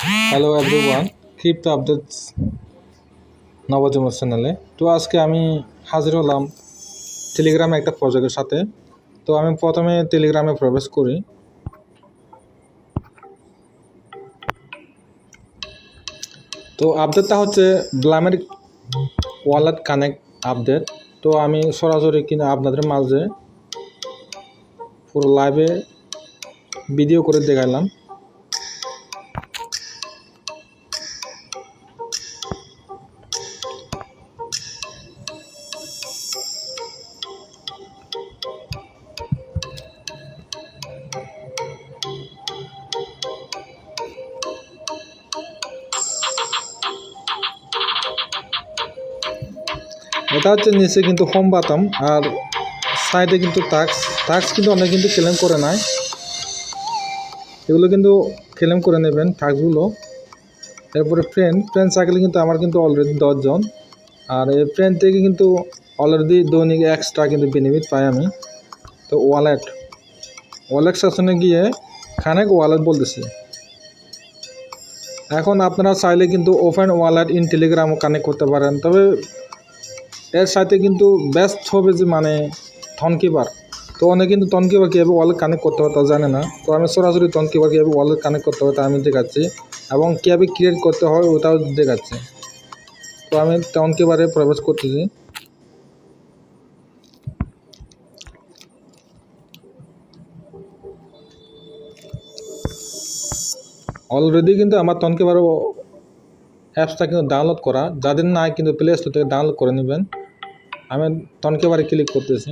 Hello everyone, crypto updates নবজন্ম চ্যানেলে। তো আজকে আমি হাজির হলাম টেলিগ্রামে একটা প্রজেক্টের সাথে। তো আমি প্রথমে টেলিগ্রামে প্রবেশ করি। তো আপডেটটা হচ্ছে ব্লামের ওয়ালেট কানেক্ট আপডেট। তো আমি সরাসরি কিনা আপনাদের মাঝে পুরো লাইভে ভিডিও করে দেখালাম। এটা হচ্ছে নিচে কিন্তু হোম বাটন আর সাইডে কিন্তু টাক্স কিন্তু অনেক কিন্তু ক্লেম করে নাই। এগুলো কিন্তু ক্লেম করে নেবেন টাস্কগুলো। এরপরে ফ্রেন্ড সার্কেল কিন্তু আমার কিন্তু অলরেডি 10 জন। আর এই ফ্রেন্ড থেকে কিন্তু অলরেডি দৈনিক এক্সট্রা কিন্তু বেনিফিট পাই আমি। তো ওয়ালেট সেকশনে গিয়ে খানেক ওয়ালেট বলতেছি। এখন আপনারা চাইলে কিন্তু ওপেন ওয়ালেট ইন টেলিগ্রামও কানেক্ট করতে পারেন। তবে এর সাথে কিন্তু বেস্ট হবে যে মানে থনকিপার। তো অনেকে কিন্তু থনকিপার কীভাবে ওয়ালেট কানেক্ট করতে হবে তা জানে না। তো আমি সরাসরি থনকিপার কীভাবে ওয়ালেট কানেক্ট করতে হবে তা আমি দেখাচ্ছি, এবং কীভাবে ক্রিয়েট করতে হয় ওটাও দেখাচ্ছি। তো আমি থনকিপারে প্রবেশ করতেছি। অলরেডি কিন্তু আমার থনকিপার অ্যাপসটা কিন্তু ডাউনলোড করা। যাদের নাই কিন্তু প্লে স্টোর থেকে ডাউনলোড করে নেবেন। আমি থনকিপারে ক্লিক করতেছি।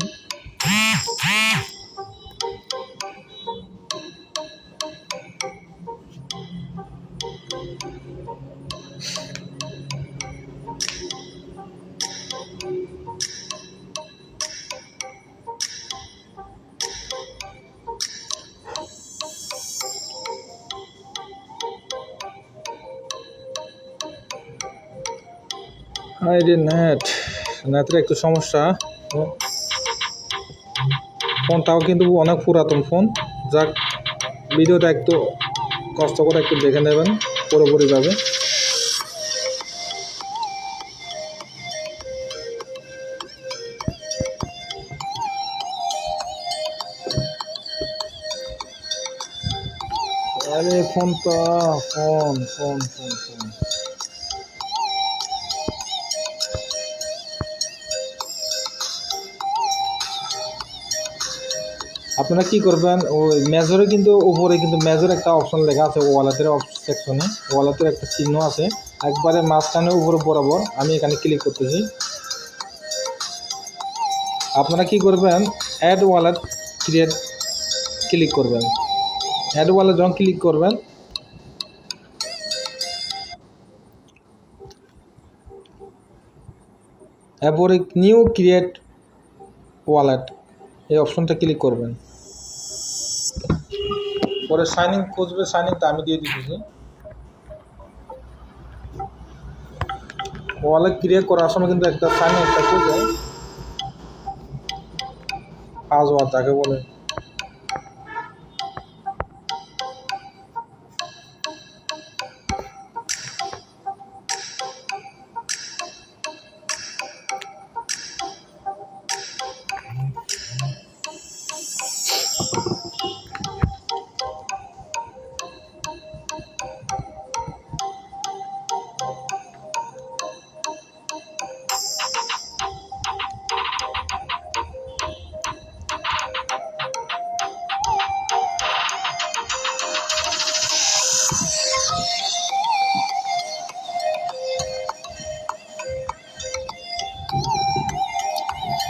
আরে নেটের একটু সমস্যা। ফোনটাও কিন্তু অনেক পুরাতন ফোন। যাক, ভিডিওটা একটু কষ্ট করে একটু দেখে নেবেন পুরোপুরিভাবে। আরে ফোনটা ফোন ফোন ফোন ফোন আপনারা কি করবেন, ওই মেজরে কিন্তু উপরে কিন্তু মেজর একটা অপশন লেখা আছে ওয়ালেটের সেকশনে। ওয়ালেটের একটা চিহ্ন আছে একবারে মাঝখানে উপরে বরাবর। আমি এখানে ক্লিক করতেছি। আপনারা কি করবেন, অ্যাড ওয়ালেট ক্রিয়েট ক্লিক করবেন। অ্যাড ওয়ালেট যখন ক্লিক করবেন, এরপরে নিউ ক্রিয়েট ওয়ালেট এই অপশনটা ক্লিক করবেন। পরে সাইনিং খুঁজবে, সাইনিংটা আমি দিয়ে দিতেছি। ওয়ালেট ক্রিয়েট করার সময় কিন্তু একটা সাইনিং একটা খুঁজে, পাসওয়ার্ড তাকে বলে।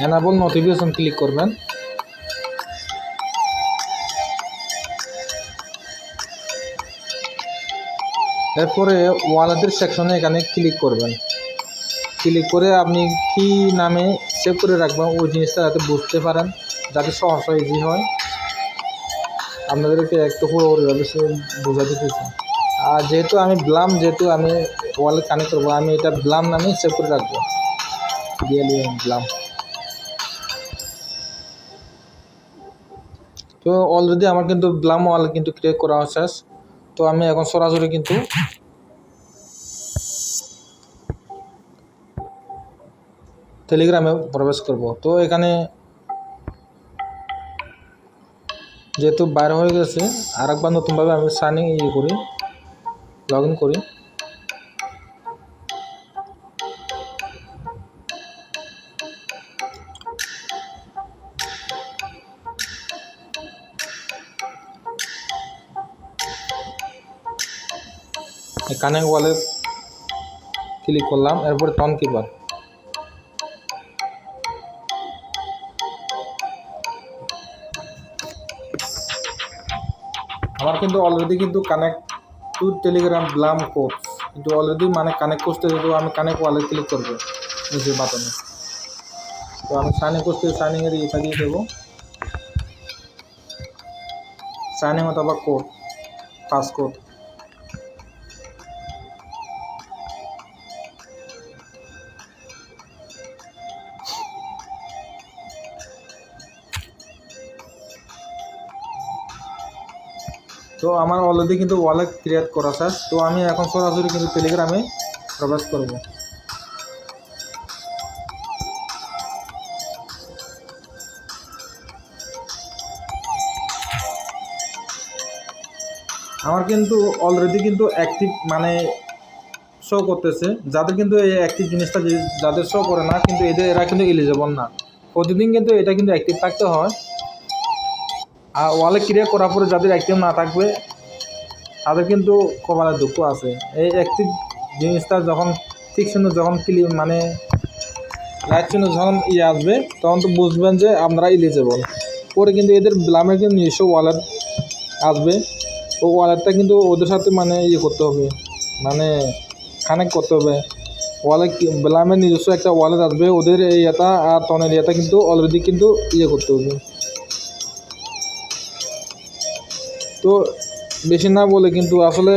এনাবল নোটিফিকেশন ক্লিক করবেন। এরপরে ওয়ালেটের সেকশনে এখানে ক্লিক করবেন। ক্লিক করে আপনি কি নামে সেভ করে রাখবেন ওই জিনিসটা যাতে বুঝতে পারেন, যাতে সহজে ইজি হয়। আপনাদেরকে একটু পুরোপুরিভাবে বোঝা দিতেছি। আর যেহেতু আমি ওয়ালেট কানেক্ট করবো, আমি এটা ব্লাম নামে সেভ করে রাখবো। ব্লাম। তো অলরেডি আমার কিন্তু ব্লাম ওয়ালেট কিন্তু ক্রিয়েট করা শেষ। তো আমি এখন সরাসরি কিন্তু টেলিগ্রামে প্রবেশ করব। তো এখানে যেহেতু বাইরে হয়ে গেছে, আরেকবার নতুনভাবে আমি সাইন ইন করি, লগ ইন করি। কানেক্ট ওয়ালেট ক্লিক করলাম, এরপর টন কিপার। আমার কিন্তু অলরেডি কিন্তু connect to Telegram Blum course কিন্তু অলরেডি মানে কানেক্ট করতে যেহেতু আমি কানেক্ট ওয়ালেট ক্লিক করবো নিজের বাটনে। তো আমি সাইন ইন করতে সাইনিংয়ের ইয়েটা দিয়ে দেবো, সাইনিং অথবা কোড, পাসকোড। তো আমার অলরেডি কিন্তু ওয়ালেট ক্রিয়েট করা শেষ। তো আমি এখন সরাসরি কিন্তু টেলিগ্রামে প্রবেশ করব। আমার কিন্তু অলরেডি কিন্তু অ্যাক্টিভ মানে শো করতেছে। যাদের কিন্তু এই অ্যাক্টিভ জিনিসটা যাদের শো করে না, কিন্তু এরা কিন্তু এলিজেবল না। প্রতিদিন কিন্তু এটা কিন্তু অ্যাক্টিভ থাকতে হয়। আর ওয়ালেট ক্রিয়েট করার পরে যাদের অ্যাক্টিভ না থাকবে তাদের কিন্তু কপালে দুঃখ আছে। এই অ্যাক্টিভ জিনিসটা যখন ঠিক সময় যখন মানে রাইট চিহ্ন যখন আসবে তখন তো বুঝবেন যে আপনারা এলিজেবল। পরে কিন্তু এদের ব্লামের কিন্তু নিজস্ব ওয়ালেট আসবে। ও ওয়ালেটটা কিন্তু ওদের সাথে মানে করতে হবে, মানে কানেক্ট করতে হবে। ওয়ালেট ব্লামের নিজস্ব একটা ওয়ালেট আসবে, ওদের এই এটা আর টনের এটা কিন্তু অলরেডি কিন্তু করতে হবে। তো বেশি না বলে কিন্তু আসলে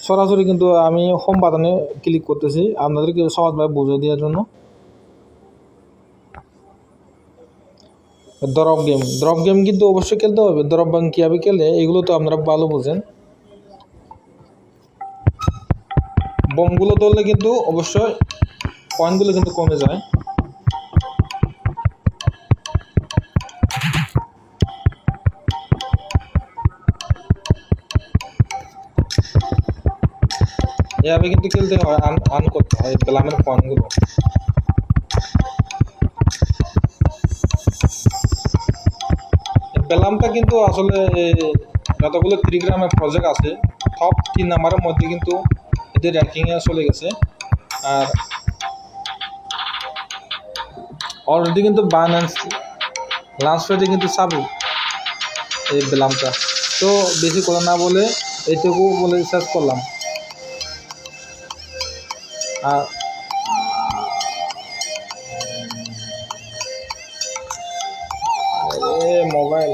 সরাসরি কিন্তু আমি হোম বাটনে ক্লিক করতেছি আপনাদেরকে সহজভাবে বুঝিয়ে দেওয়ার জন্য। ড্রপ গেম কিন্তু অবশ্যই খেলতে হবে। ড্রপ গেম কীভাবে খেলে এগুলো তো আপনারা ভালো বোঝেন। বোমগুলো ধরলে কিন্তু অবশ্যই পয়েন্টগুলো কিন্তু কমে যায়। এভাবে কিন্তু খেলতে হয়, আন করতে হয় ব্লামের পয়েন্টগুলো। ব্লামটা কিন্তু আসলে যতগুলো টেলিগ্রামের প্রজেক্ট আছে টপ 3 নাম্বারের মধ্যে কিন্তু এদের র্যাঙ্কিংয়ে চলে গেছে। আর অলরেডি কিন্তু বাইন্যান্স লাস্ট পেজে কিন্তু চাবো এই ব্লামটা। তো বেশি কথা না বলে এইটুকু বলে শেষ করলাম। আর মোবাইল